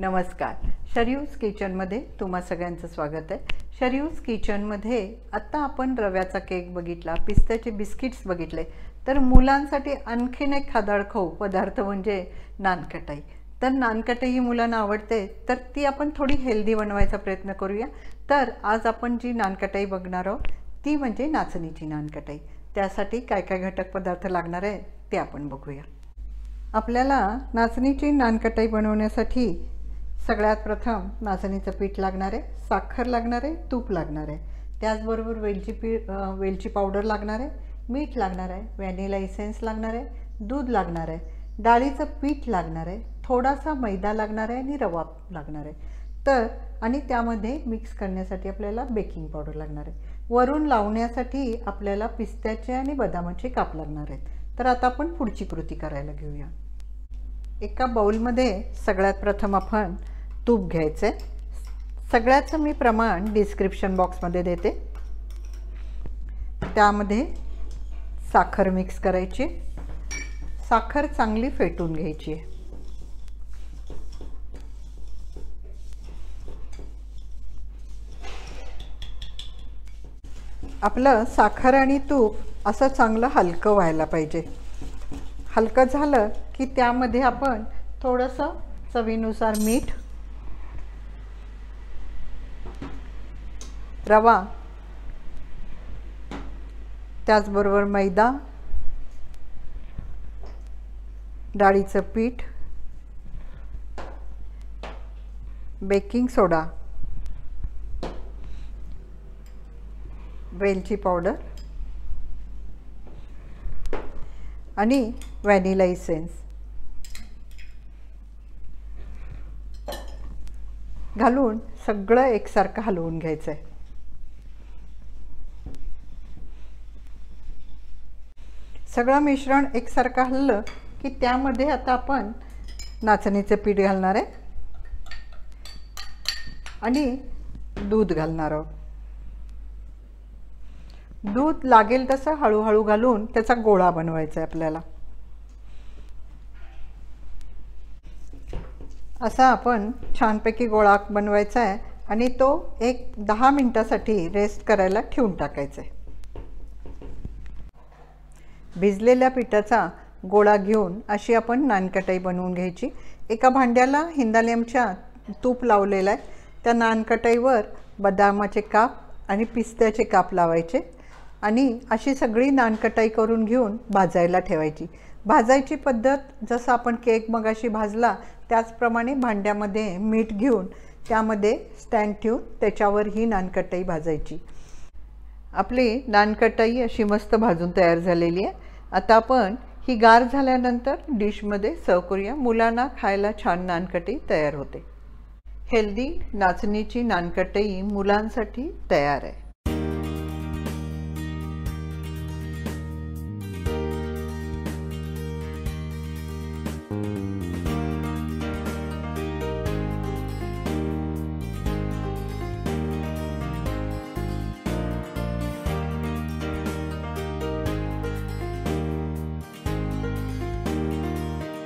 नमस्कार. शरयूज किचनमध्ये तुम्हा सगळ्यांचं स्वागत आहे. शरयूज किचनमध्ये आता आपण रव्याचा केक बघितला, पिस्त्याचे बिस्किट्स बघितले, तर मुलांसाठी आणखीन एक खादाडखाऊ पदार्थ म्हणजे नानकटाई. तर नानकटाई ही मुलांना आवडते, तर ती आपण थोडी हेल्दी बनवायचा प्रयत्न करूया. तर आज आपण जी नानकटाई बघणार आहोत ती म्हणजे नाचणीची नानकटाई. त्यासाठी काय काय घटक पदार्थ लागणार आहे ते आपण बघूया. आपल्याला नाचणीची नानकटाई बनवण्यासाठी सगळ्यात प्रथम नाचणीचं पीठ लागणार आहे, साखर लागणार आहे, तूप लागणार आहे, त्याचबरोबर वेलची पावडर लागणार आहे, मीठ लागणार आहे, व्हॅनिला इसेन्स लागणार आहे, दूध लागणार आहे, डाळीचं पीठ लागणार आहे, थोडासा मैदा लागणार आहे आणि रवा लागणार आहे. तर आणि त्यामध्ये मिक्स करण्यासाठी आपल्याला बेकिंग पावडर लागणार आहे. वरून लावण्यासाठी आपल्याला पिस्त्याचे आणि बदामाचे काप लागणार आहेत. तर आता आपण पुढची कृती करायला घेऊया. एका बाउलमध्ये सगळ्यात प्रथम आपण तूप घ्यायचे. सगळ्याचं मी प्रमाण डिस्क्रिप्शन बॉक्समध्ये देते. त्यामध्ये साखर मिक्स करायची. साखर चांगली फेटून घ्यायची. आपलं साखर आणि तूप असं चांगलं हलकं व्हायला पाहिजे. हलकं झालं की त्यामध्ये आपण थोडंसं चवीनुसार मीठ, रवा, त्याचबरोबर मैदा, डाळीचं पीठ, बेकिंग सोडा, वेलची पावडर आणि व्हॅनिला इसेन्स घालून सगळं एकसारखं हलवून घ्यायचं आहे. सगळं मिश्रण एकसारखं हललं की त्यामध्ये आता आपण नाचणीचं पीठ घालणार आहे आणि दूध घालणार आहोत. दूध लागेल तसं हळूहळू घालून त्याचा गोळा बनवायचा आहे आपल्याला. असा आपण छानपैकी गोळा बनवायचा आहे आणि तो एक 10 मिनिटासाठी रेस्ट करायला ठेवून टाकायचा आहे. भिजलेल्या पिठाचा गोळा घेऊन अशी आपण नानकटाई बनवून घ्यायची. एका भांड्याला हिंदालियमच्या तूप लावलेलं आहे. त्या नानकटाईवर बदामाचे काप आणि पिस्त्याचे काप लावायचे आणि अशी सगळी नानकटाई करून घेऊन भाजायला ठेवायची. भाजायची पद्धत जसं आपण केक मगाशी भाजला त्याचप्रमाणे भांड्यामध्ये मीठ घेऊन त्यामध्ये स्टँड ठेवून त्याच्यावर ही नानकटाई भाजायची. आपली नानकटाई अशी मस्त भाजून तयार झालेली आहे. आता आपण ही गार झाल्यानंतर डिशमध्ये सर्व करूया. मुलांना खायला छान नानकटाई तयार होते. हेल्दी नाचणीची नानकटाई मुलांसाठी तयार आहे.